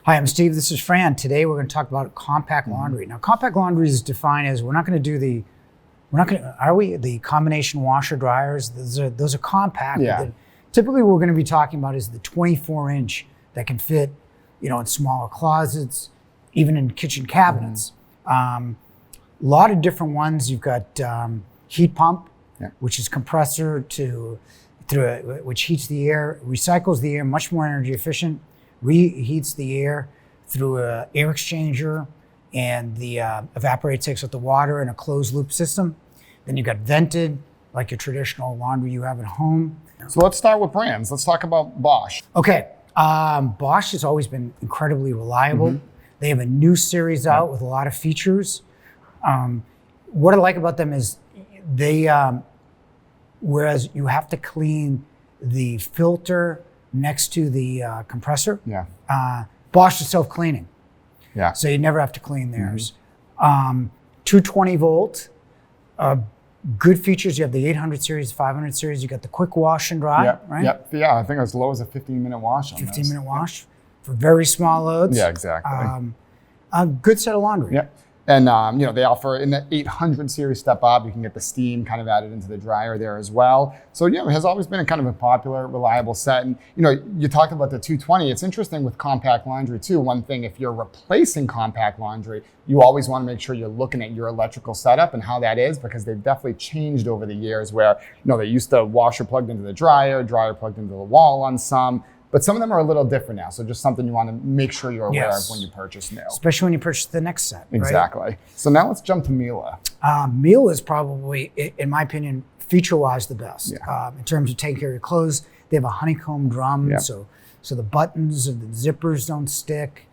Hi, I'm Steve. This is Fran. Today we're going to talk about compact laundry. Now, compact laundry is defined as the combination washer dryers. Those are compact. Yeah. But typically, what we're going to be talking about is the 24-inch that can fit, in smaller closets, even in kitchen cabinets. A lot of different ones. You've got heat pump, which is compressor which heats the air, recycles the air, much more energy efficient. Reheats the air through an air exchanger, and the evaporator takes out the water in a closed loop system. Then you've got vented, like your traditional laundry you have at home. So let's start with brands. Let's talk about Bosch. Okay, Bosch has always been incredibly reliable. They have a new series out with a lot of features. What I like about them is whereas you have to clean the filter next to the compressor. Bosch is self-cleaning. So you never have to clean theirs. 220 volt, good features. You have the 800 series, 500 series. You got the quick wash and dry, right? Yeah, I think as low as a 15-minute wash on 15-minute wash for very small loads. Yeah, exactly. A good set of laundry. And they offer in the 800 series step up, you can get the steam kind of added into the dryer there as well. So it has always been a kind of a popular, reliable set. And you talked about the 220. It's interesting with compact laundry too. One thing, if you're replacing compact laundry, you always want to make sure you're looking at your electrical setup and how that is, because they've definitely changed over the years where, they used to washer plugged into the dryer plugged into the wall on some. But some of them are a little different now. So just something you want to make sure you're aware of when you purchase new. Especially when you purchase the next set. Exactly. Right? So now let's jump to Miele. Miele is probably, in my opinion, feature-wise the best. In terms of taking care of your clothes, they have a honeycomb drum, so the buttons and the zippers don't stick.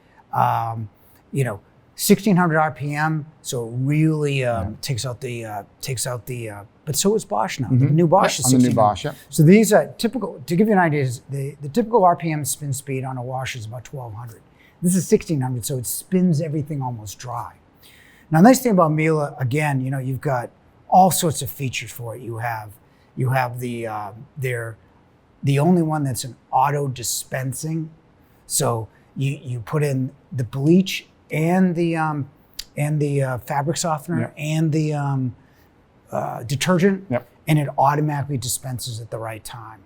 1600 RPM, so it really takes out the. But so is Bosch now. The new Bosch is 1600. The new Bosch, So these are typical. To give you an idea, is the typical RPM spin speed on a washer is about 1200. This is 1600, so it spins everything almost dry. Now, the nice thing about Miele, again, you've got all sorts of features for it. You have they're the only one that's an auto-dispensing. So you put in the bleach and the fabric softener and the detergent, and it automatically dispenses at the right time.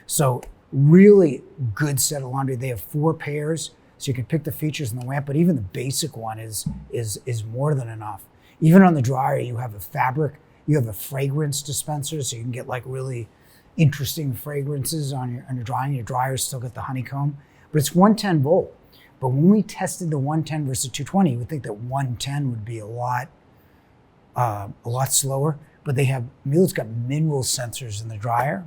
So really good set of laundry. They have 4 pairs, so you can pick the features in the lamp, but even the basic one is more than enough. Even on the dryer, you have a fragrance dispenser, so you can get like really interesting fragrances on your drying. Your dryer's still got the honeycomb, but it's 110 volt. But when we tested the 110 versus 220, you would think that 110 would be a lot slower. But Miele's got mineral sensors in the dryer,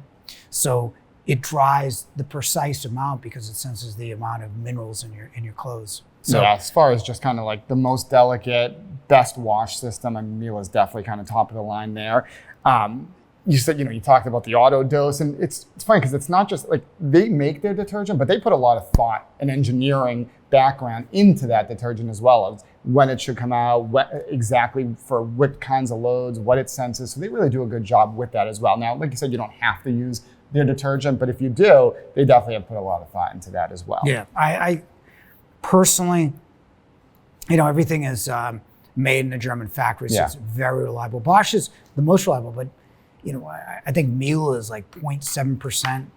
so it dries the precise amount because it senses the amount of minerals in your clothes. So as far as just kind of like the most delicate, best wash system, Miele is definitely kind of top of the line there. You said, you talked about the auto dose, and it's funny because it's not just like they make their detergent, but they put a lot of thought and engineering background into that detergent as well, of when it should come out, exactly for what kinds of loads, what it senses. So they really do a good job with that as well. Now, like you said, you don't have to use their detergent, but if you do, they definitely have put a lot of thought into that as well. Yeah, I personally, everything is made in the German factory, so it's very reliable. Bosch is the most reliable, but I think Miele is like 0.7%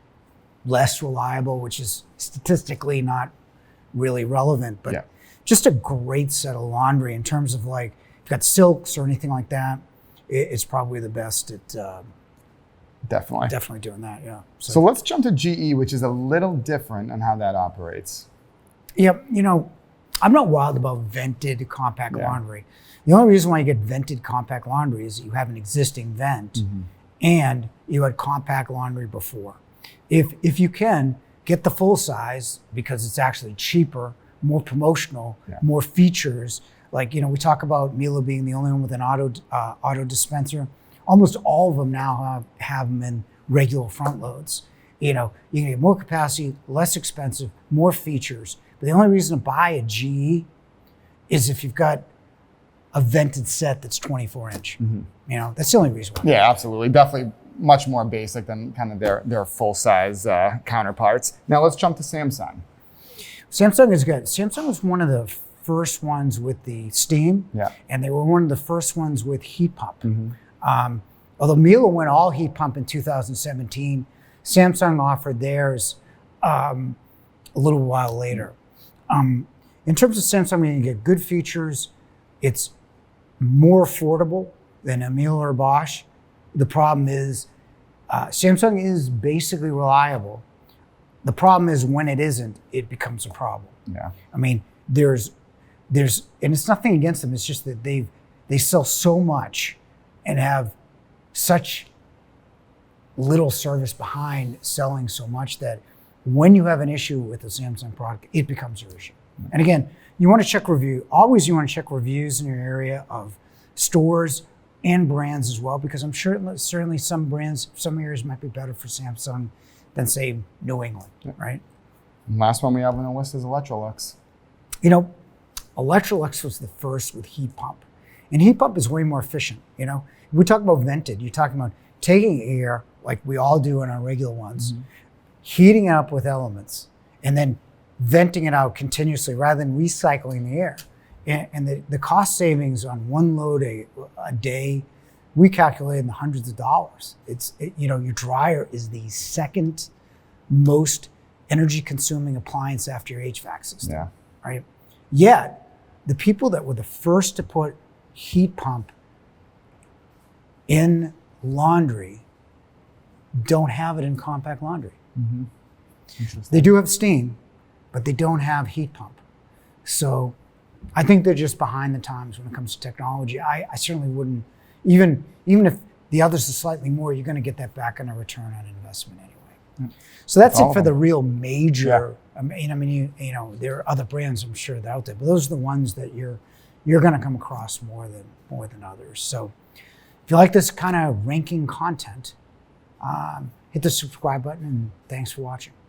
less reliable, which is statistically not really relevant, but just a great set of laundry in terms of like, if you've got silks or anything like that, it's probably the best at definitely doing that, So let's jump to GE, which is a little different on how that operates. I'm not wild about vented compact laundry. The only reason why you get vented compact laundry is that you have an existing vent and you had compact laundry before. If you can, get the full size because it's actually cheaper, more promotional, more features. Like, we talk about Miele being the only one with an auto dispenser. Almost all of them now have them in regular front loads. You can get more capacity, less expensive, more features. But the only reason to buy a GE is if you've got a vented set that's 24 inch. That's the only reason why. Yeah, absolutely. Definitely much more basic than kind of their full size counterparts. Now let's jump to Samsung. Samsung is good. Samsung was one of the first ones with the steam, and they were one of the first ones with heat pump. Although Miele went all heat pump in 2017, Samsung offered theirs a little while later. In terms of Samsung, you get good features. It's more affordable than a Miele or Bosch. The problem is Samsung is basically reliable. The problem is when it isn't, it becomes a problem. Yeah. I mean, there's, and it's nothing against them. It's just that they sell so much and have such little service behind selling so much that when you have an issue with a Samsung product, it becomes your issue. And again, you want to check always you want to check reviews in your area of stores and brands as well, because I'm sure certainly some brands, some areas might be better for Samsung than say New England, right? And last one we have on the list is Electrolux. You know, Electrolux was the first with heat pump. And heat pump is way more efficient, you know? We talk about vented, you're talking about taking air, like we all do in our regular ones, heating it up with elements, and then venting it out continuously rather than recycling the air. And the cost savings on one load a day, we calculate in the hundreds of dollars. You know, your dryer is the second most energy consuming appliance after your HVAC system, right? Yet, the people that were the first to put heat pump in laundry don't have it in compact laundry. They do have steam, but they don't have heat pump. So I think they're just behind the times when it comes to technology. I certainly wouldn't, even if the others are slightly more, you're going to get that back on a return on investment anyway. So that's it for the real major. I mean, you know, there are other brands I'm sure that are out there, but those are the ones that you're going to come across more than others. So if you like this kind of ranking content, hit the subscribe button, and thanks for watching.